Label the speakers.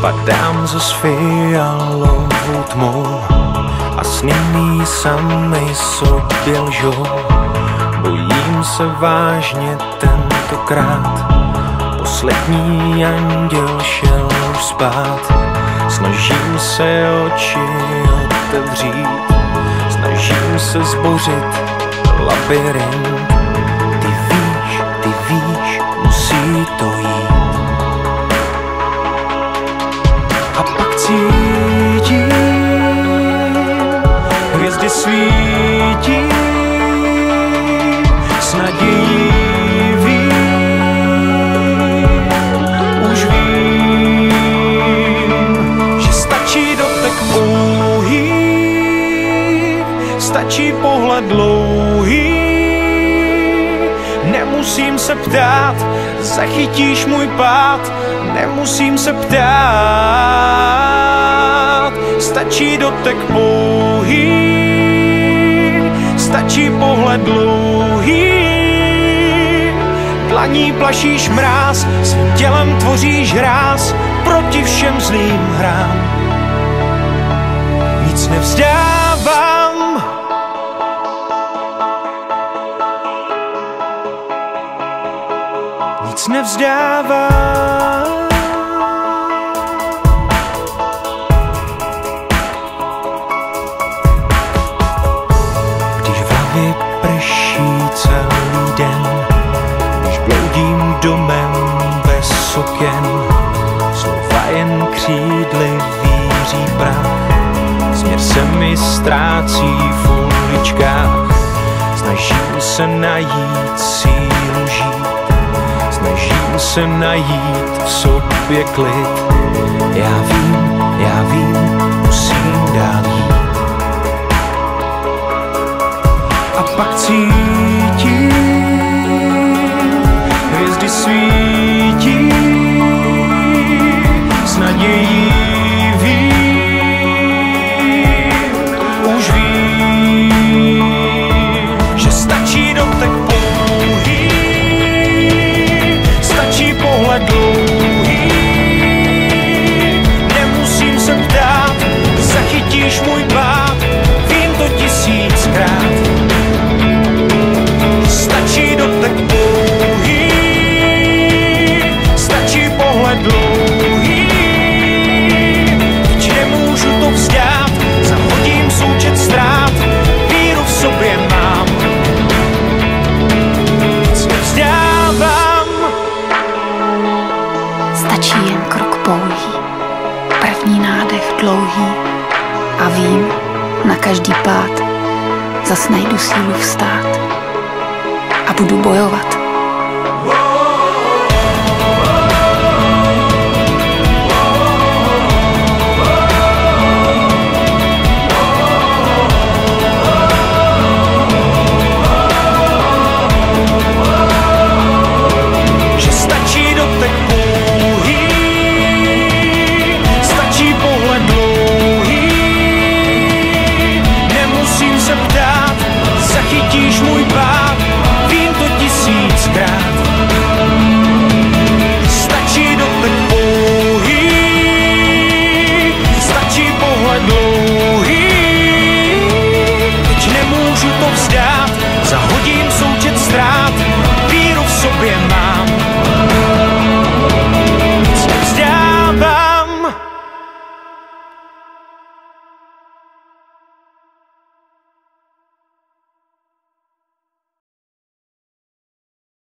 Speaker 1: Padám ze fialovou tmou a sny mý samej sobě lžou. Bojím se vážně tentokrát, poslední anděl šel už spát. Snažím se oči otevřít, snažím se zbořit labyrint. Ty víš, musí to jít. A pak cítím, hvězdy svítí, s nadějí vím, už vím, že stačí dotek pouhý, stačí pohled dlouhý. Nemusím se ptát, zachytíš můj pád, nemusím se ptát. Stačí dotek pouhý, stačí pohled dlouhý. Dlaní plašíš mráz, svým tělem tvoříš hráz proti všem zlým hrám. Nic nevzdávám, nic nevzdávám. Když v hlavě prší celý den, když bloudím domem bez oken, slova jen křídly víří prach, směr se mi ztrácí v uličkách. Snažím se najít sílu žít, snažím se najít v sobě klid. Já vím, musím dál jít. A pak cítím, hvězdy svítí, s nadějí vím, už vím, že stačí dotek pouhý, stačí pohled dlouhý. Nemusím se ptát, zachytíš můj pád, vím to tisíckrát. Stačí dotek pouhý, stačí pohled dlouhý. Když nemůžu to vzdát, zahodím součet ztrát, víru v sobě mám. Nic nevzdávám.
Speaker 2: Stačí jen krok pouhý, první nádech dlouhý a vím, na každý pád zas najdu sílu vstát a budu bojovat.